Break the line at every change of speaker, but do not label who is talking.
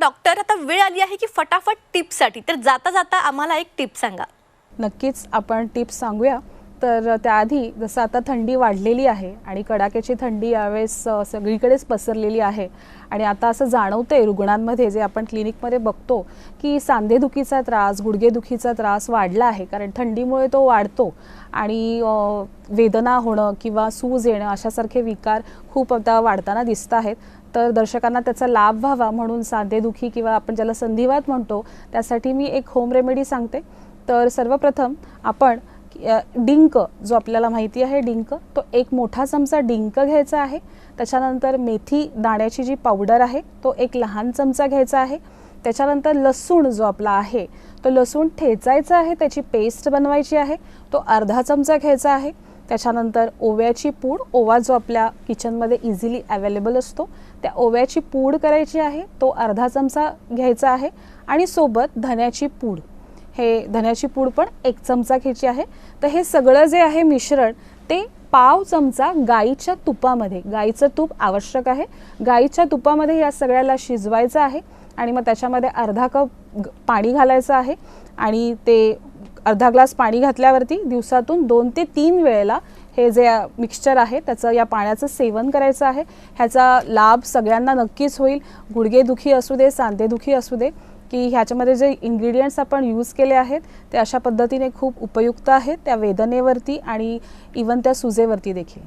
Doctor, आता वेळ आली आहे की फटाफट टिप्ससाठी, तर जाता जाता आम्हाला एक टिप सांगा.
नक्कीच आपण टिप्स सांगूया. तर त्याआधी जसं आता थंडी वाढलेली आहे आणि कडाक्याची थंडी यावेळेस सगळीकडेच पसरलेली आहे आणि आता असं जाणवतंय रुग्णांमध्ये, जे आपण क्लिनिकमध्ये बघतो की सांधेदुखीचा त्रास, गुडघेदुखीचा त्रास वाढला आहे. कारण थंडीमुळे तो वाढतो आणि वेदना होणं किंवा सूज येणं अशासारखे विकार खूप आता वाढताना दिसत आहेत. तर दर्शकांना त्याचा लाभ व्हावा म्हणून सांधेदुखी किंवा आपण ज्याला संधिवात म्हणतो त्यासाठी मी एक होम रेमेडी सांगते. तर सर्वप्रथम आपण डिंक, जो आपल्याला माहिती आहे डिंक, तो एक मोठा चमचा डिंक घ्यायचा आहे. त्याच्यानंतर मेथी दाण्याची जी पावडर आहे तो एक लहान चमचा घ्यायचा आहे. त्याच्यानंतर लसूण जो आपला आहे तो लसूण ठेचायचा आहे, त्याची पेस्ट बनवायची आहे, तो अर्धा चमचा घ्यायचा आहे. त्याच्यानंतर ओव्याची पूड, ओवा जो आपल्या किचनमध्ये इझिली अवेलेबल असतो, त्या ओव्याची पूड करायची आहे, तो अर्धा चमचा घ्यायचा आहे. आणि सोबत धन्याची पूड, हे धन्याची पूड पण एक चमचा घ्यायची आहे. तर हे सगळं जे आहे मिश्रण ते पाव चमचा गाईच्या तुपामध्ये, गाईचं तूप आवश्यक आहे, गाईच्या तुपामध्ये या सगळ्याला शिजवायचं आहे. आणि मग त्याच्यामध्ये अर्धा कप पाणी घालायचं आहे आणि ते अर्धा ग्लास पाणी घातल्यावरती दिवसातून 2 ते 3 वेळेला हे जे मिक्सचर आहे त्याचं, या पाण्याचं सेवन करायचं आहे. ह्याचा लाभ सगळ्यांना नक्कीच होईल. गुडघेदुखी असू दे, सांधेदुखी असू दे, की ह्याच्यामध्ये जे इन्ग्रेडियंट्स आपण यूज केले आहेत ते अशा पद्धतीने खूप उपयुक्त आहेत त्या वेदनेवरती आणि इवन त्या सुजेवरती देखील.